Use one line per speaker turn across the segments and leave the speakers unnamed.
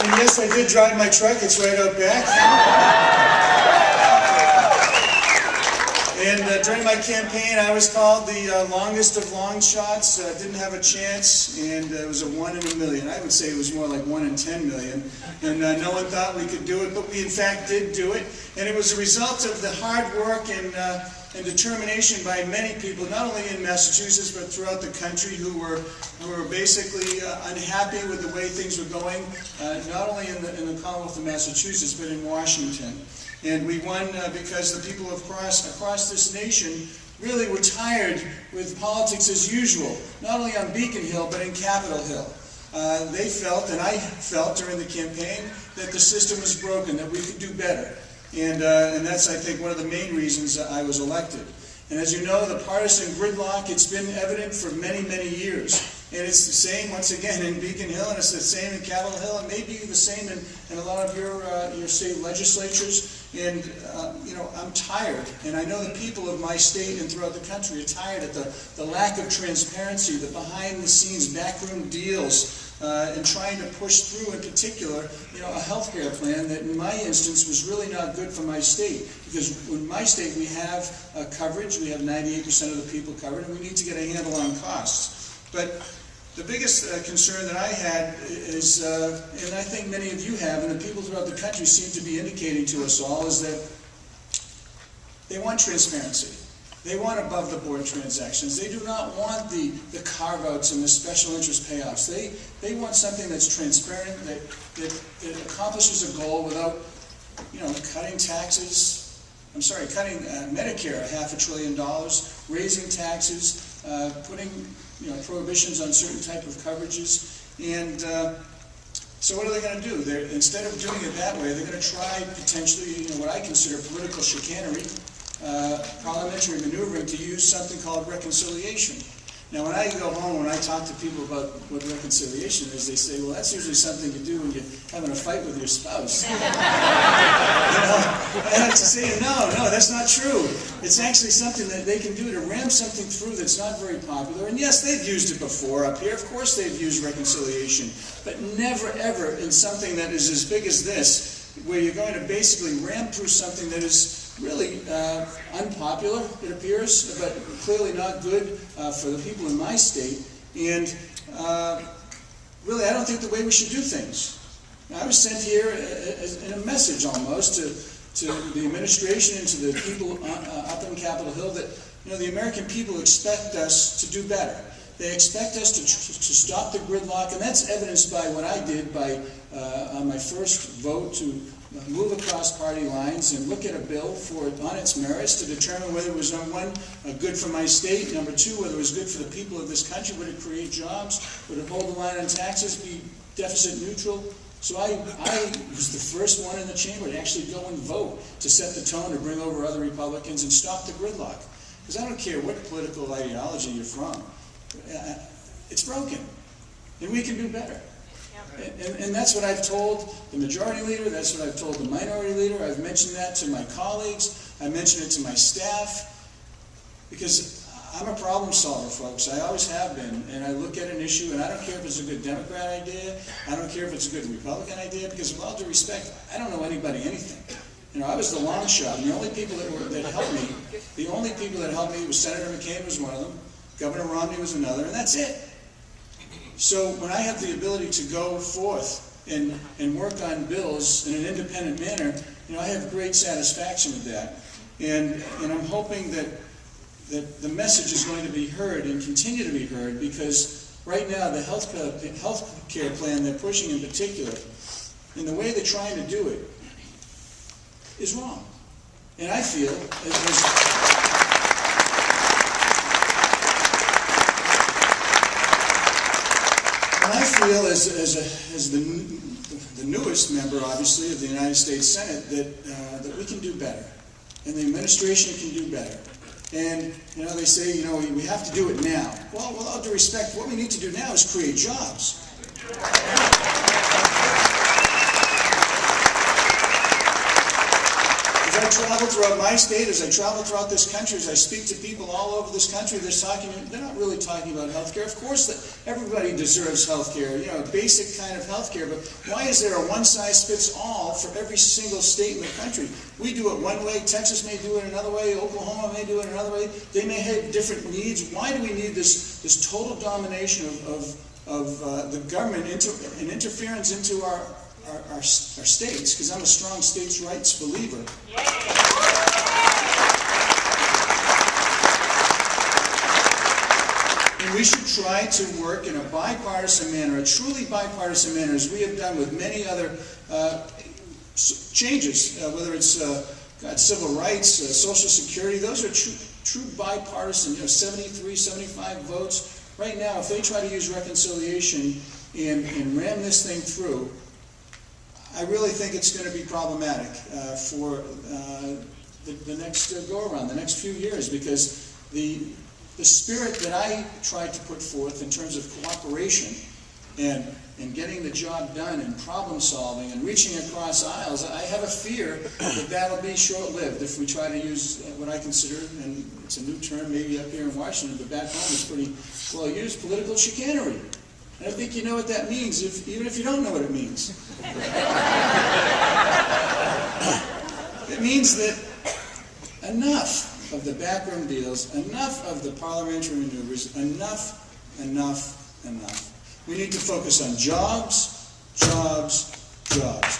And yes, I did drive my truck. It's right out back. And during my campaign, I was called the longest of long shots. Didn't have a chance, and it was a 1 in a million. I would say it was more like 1 in 10 million. And no one thought we could do it, but we in fact did do it. And it was a result of the hard work and determination by many people, not only in Massachusetts but throughout the country, who were basically unhappy with the way things were going, not only in the Commonwealth of Massachusetts but in Washington. And we won because the people across this nation really were tired with politics as usual, not only on Beacon Hill but in Capitol Hill. They felt, and I felt during the campaign, that the system was broken, that we could do better. And that's, I think, one of the main reasons I was elected. And as you know, the partisan gridlock, it's been evident for many, many years. And it's the same, once again, in Beacon Hill, and it's the same in Capitol Hill, and maybe the same in a lot of your state legislatures. And, you know, I'm tired, and I know the people of my state and throughout the country are tired at the lack of transparency, the behind-the-scenes backroom deals, and trying to push through, in particular, you know, a health care plan that, in my instance, was really not good for my state. Because in my state, we have coverage, we have 98% of the people covered, and we need to get a handle on costs. But the biggest concern that I had is, and I think many of you have, and the people throughout the country seem to be indicating to us all, is that they want transparency. They want above-the-board transactions. They do not want the carve-outs and the special interest payoffs. They want something that's transparent, that accomplishes a goal without, you know, cutting taxes. I'm sorry, cutting Medicare $500 billion, raising taxes, putting, you know, prohibitions on certain type of coverages. And so what are they going to do? Instead of doing it that way, they're going to try potentially, you know, what I consider political chicanery, parliamentary maneuvering, to use something called reconciliation. Now, when I go home, when I talk to people about what reconciliation is, they say, well, that's usually something you do when you're having a fight with your spouse. You know, I have to say, no, that's not true. It's actually something that they can do to ram something through that's not very popular. And yes, they've used it before up here. Of course they've used reconciliation. But never, ever in something that is as big as this, where you're going to basically ram through something that is really unpopular, it appears, but clearly not good for the people in my state. And really, I don't think the way we should do things. I was sent here in a message almost to the administration and to the people up in Capitol Hill that, you know, the American people expect us to do better. They expect us to stop the gridlock, and that's evidenced by what I did by on my first vote to move across party lines and look at a bill on its merits to determine whether it was, number one, good for my state, number two, whether it was good for the people of this country, would it create jobs, would it hold the line on taxes, be deficit neutral. So I was the first one in the chamber to actually go and vote to set the tone, to bring over other Republicans and stop the gridlock. Because I don't care what political ideology you're from, it's broken, and we can do better. And that's what I've told the majority leader, that's what I've told the minority leader. I've mentioned that to my colleagues, I mentioned it to my staff, because I'm a problem solver, folks. I always have been, and I look at an issue, and I don't care if it's a good Democrat idea, I don't care if it's a good Republican idea, because with all due respect, I don't know anybody anything. You know, I was the long shot, and the only people that helped me was Senator McCain was one of them, Governor Romney was another, and that's it. So when I have the ability to go forth and work on bills in an independent manner, you know, I have great satisfaction with that. And I'm hoping that the message is going to be heard and continue to be heard, because right now the health care plan they're pushing in particular, and the way they're trying to do it, is wrong. And I feel, as the newest member, obviously, of the United States Senate, that we can do better, and the administration can do better. And, you know, they say, you know, we have to do it now. Well, with all due respect, what we need to do now is create jobs. As I travel travel throughout my state, as I travel throughout this country, as I speak to people all over this country, they're not really talking about health care. Of course, everybody deserves health care, you know, basic kind of health care, but why is there a one-size-fits-all for every single state in the country? We do it one way, Texas may do it another way, Oklahoma may do it another way. They may have different needs. Why do we need this total domination of the government and interference into our states? Because I'm a strong states' rights believer. And we should try to work in a bipartisan manner, a truly bipartisan manner, as we have done with many other changes, whether it's civil rights, Social Security. Those are true bipartisan, 73, 75 votes. Right now, if they try to use reconciliation and ram this thing through, I really think it's going to be problematic for the next go-around, the next few years, because the spirit that I tried to put forth in terms of cooperation and getting the job done and problem solving and reaching across aisles, I have a fear that that'll be short-lived if we try to use what I consider, and it's a new term maybe up here in Washington, but back home it's pretty well used, political chicanery. And I think you know what that means, even if you don't know what it means. It means that enough of the backroom deals, enough of the parliamentary maneuvers, enough. We need to focus on jobs, jobs, jobs.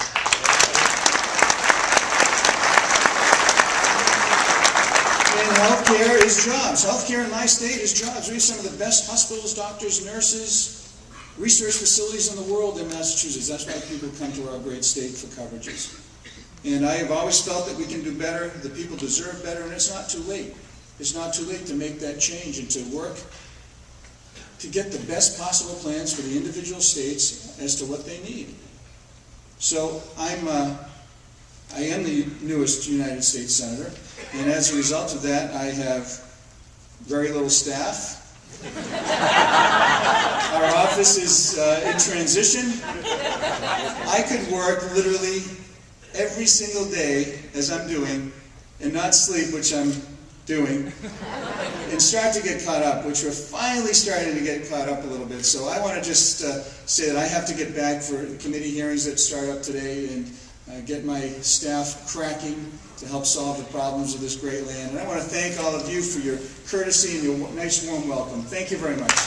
And healthcare is jobs. Healthcare in my state is jobs. We have some of the best hospitals, doctors, nurses, research facilities in the world in Massachusetts. That's why people come to our great state for coverages. And I have always felt that we can do better, the people deserve better, and it's not too late. It's not too late to make that change and to work to get the best possible plans for the individual states as to what they need. So I am the newest United States Senator, and as a result of that, I have very little staff. Our office is in transition. I could work literally every single day, as I'm doing, and not sleep, which I'm doing, and start to get caught up, which we're finally starting to get caught up a little bit. So I want to just say that I have to get back for committee hearings that start up today and get my staff cracking to help solve the problems of this great land. And I want to thank all of you for your courtesy and your nice warm welcome. Thank you very much.